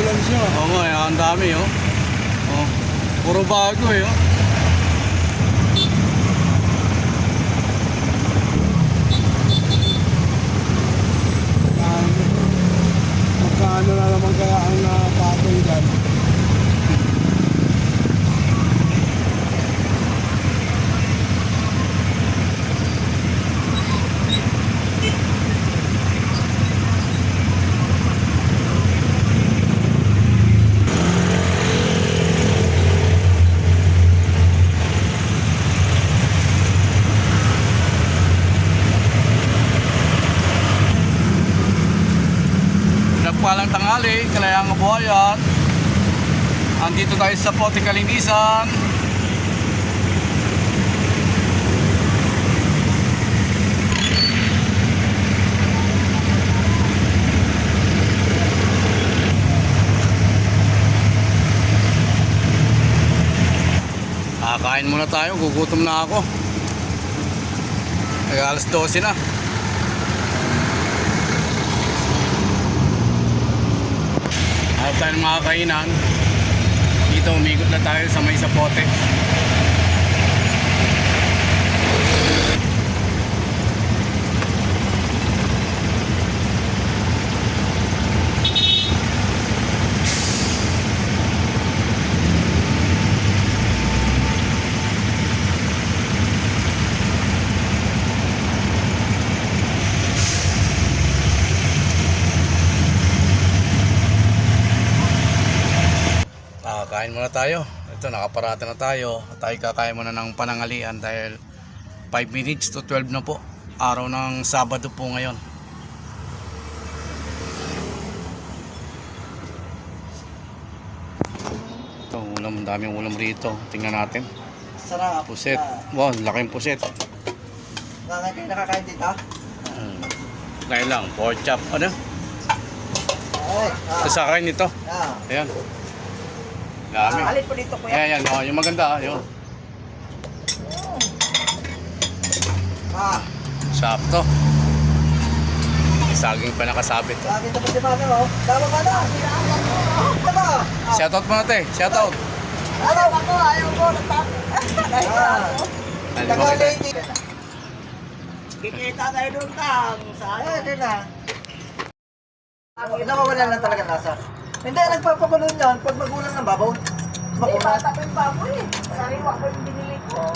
lang siya. Oo nga, ang dami oh. Oh, puro bago eh oh. Magkano na naman kaya ang patong dyan? Nagpalang tanghali, kalayang kabuhayan. Andito tayo sa Pote Kalinisan. Kain muna tayo, gugutom na ako. Ay, alas 12 na. Ayaw tayo ng mga kainan. Dito umikot na tayo sa may Zapote. Kain muna tayo. Ito, nakaparata na tayo. Tayo kakain muna ng panangalian dahil 5 minutes to 12 na po. Araw ng Sabado po ngayon. Ito, ulam, daming ulam rito. Tingnan natin. Sarap. Puset. Wow, laking puset. Nakakain dito? Ngayon lang, pork chop. Ano? Ay. Sa akin ito. Ayan. Dami. Alin po dito, kuya? Ayan, oh, yung maganda. Yun. Sakto. Saging pa nakasabit. Lagi ito po si Mano, oh. Tama ka na. Tama. Shoutout mo natin. Shoutout. Ano? Ako, ayaw ko. Taga-lady. Kikita tayo doon, Tang. Saan? Ay, din na. Nawawala lang talaga nasa. Hindi, nagpapakulo yan pag magulang ng babaw. Hindi, bata ko yung baboy eh. Sariwa ko yung binili ko.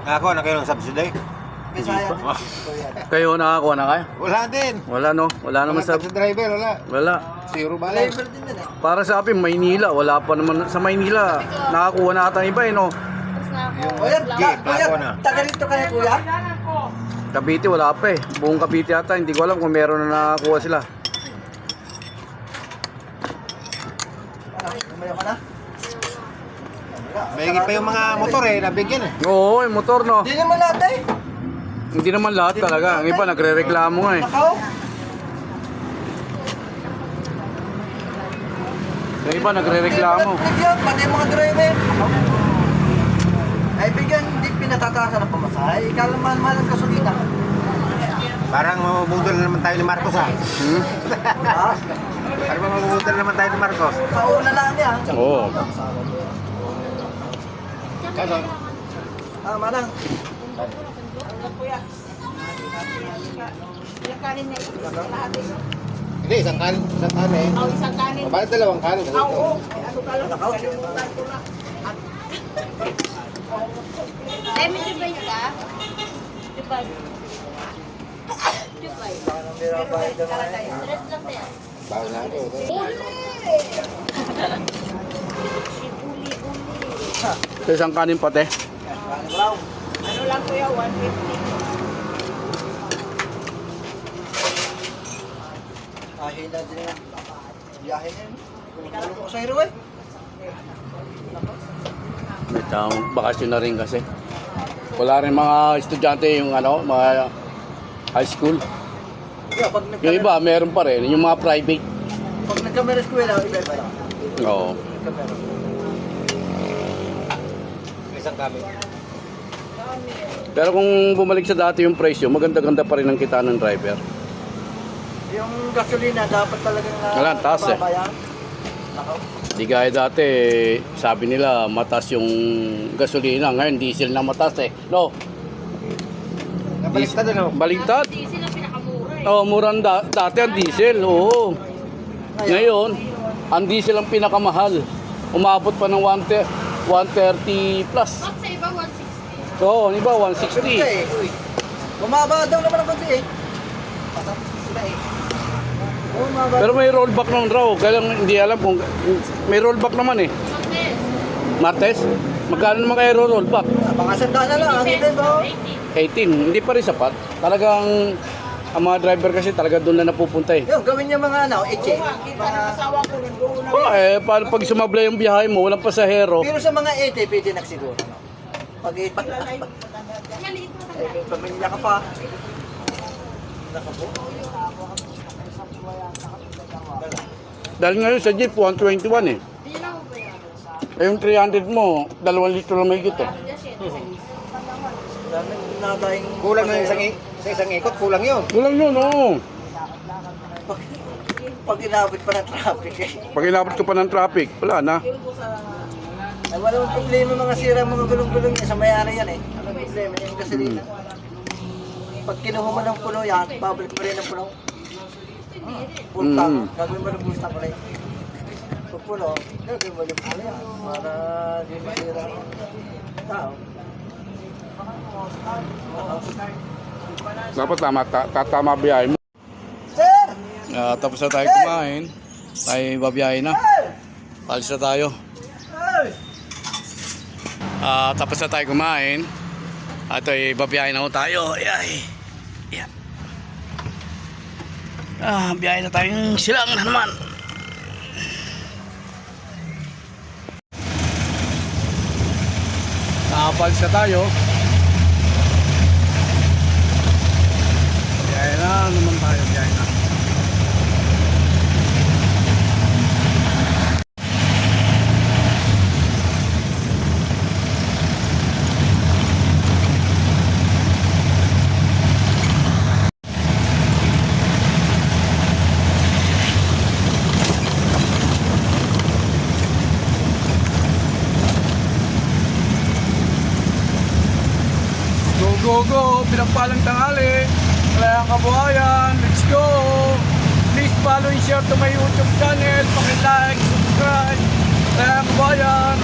Ako, na kayo ng subsidy? Bisaya din. Kayo nakakuha na kayo? Wala din. Wala no? Wala naman sa... Taxi driver, wala. Wala. Zero balance. Flavor din yan eh. Para sa akin, Maynila. Wala pa naman. Sa Maynila, nakakuha na ata iba eh no? Tapos na ako. Kuya, kuya, ako na. taga rito kaya kuya? Cavite, wala pa eh. Buong Cavite ata. Hindi ko alam kung meron na nakakuha sila. Lumayo ka na? May higit pa yung mga motor eh, nabigyan eh. Oo, yung motor no? Hindi naman lahat eh. Hindi naman lahat talaga. Ang iba nagre-reklamo nga eh. Nakaw. Yung iba nagre-reklamo. Bigyan, pati yung mga driver. Ay bigyan, hindi pinatatasan ng pamasahe. Ikaw lang mahal ang kasulita. Parang mamabudol na naman tayo ni Marcos ah. Ha? Parang mamabudol na naman tayo ni Marcos. Sa una lang yan. Oo. Kaso, Manang. Kuya. Ilang kanin na ito? Lahat ito? hindi, isang kanin eh. Oh, isang kanin. Bakit dalawang kanin? Oo. Ano ka lang? Kalimutan ko na. Demi Dubai ka? Dubai. Dubai. Tres lang na yan. Bago na ako. Sa isang kanin pati. Ano lang kuya? 150. Hila din yan. Biyahe na yun. Tulog ko sa hero eh. May taong bakasyon na rin kasi. Wala rin mga estudyante yung ano, mga high school. Yeah, pag Yung iba, meron pa rin. Yung mga private. Pag nagkamera eskwela, iba-iba lang. Oo. Nagkamera. Isang kami. Pero kung bumalik sa dati yung presyo, maganda-ganda pa rin ang kita ng driver. Yung gasolina dapat talagang Wala, taas eh. mababa yan. Nakaw. Di gaya dati, sabi nila mataas yung gasolina. Ngayon, diesel na mataas eh. No, Nabaliktad ano? baliktad. Diesel ang pinakamura eh. Oh, murang dati ang diesel. Oo. Ngayon, ang diesel ang pinakamahal. Umabot pa ng 130 plus. Ba't sa iba 160? Oo, di ba? Ganun 160. siya eh. Uy. Bumaba daw naman ang konti eh. Patapos sila eh. Bumaba. Pero may rollback naman raw. Kaya lang hindi alam kung may rollback naman eh. Martes. Martes? Magkano naman kayo rollback? Mga sandaan na lang. Ang hindi ba? 18. Hindi pa rin sapat. Talagang ang mga driver kasi talaga doon na napupunta eh. Yung gawin niya mga ano, eche. Mga... Oh, eh, paano pag sumablay yung biyahe mo, walang pasahero. Pero sa mga ete, pwede nagsiguro. Pag Maliit na may pamilya ka pa. Nakapo. Dahil ngayon sa jeep, 121 eh. Hindi na ako bayaran. Eh yung 300 mo, 2 litro lang may gito. Daming nadaing... Kulang na sa isang ikot, kulang yun. Walang yun, oo. Pag inabot pa ng traffic eh. Pag inabot ko pa ng traffic, wala na. Ay, walang problema mga sira, mga gulong-gulong niya. Sa may-ari yan eh. Walang problema niya yung gasolina. Pag kinuha mo ng puno yan, babalik mo rin ng puno. Full tank. Gagawin mo ng full tank ulit. Pag puno, gagawin mo ng puno yan. Para di masira ang tao. Dapat tama biyahe mo. Sir! Tapos na tayo kumain. Tayo babiyahe na. Palis na tayo. Tapos na tayo kumain. At ay babiyahe na ho tayo. Ay. Yeah. Biyahe na tayong silang na naman. Palis na tayo. Biyahe na naman tayo. Biyahe na. Go, go, go! Pinagpalang tanghali! Malayang kabuhayan! Let's go! Please follow and share to my YouTube channel. Paki-like, subscribe! Malayang kabuhayan!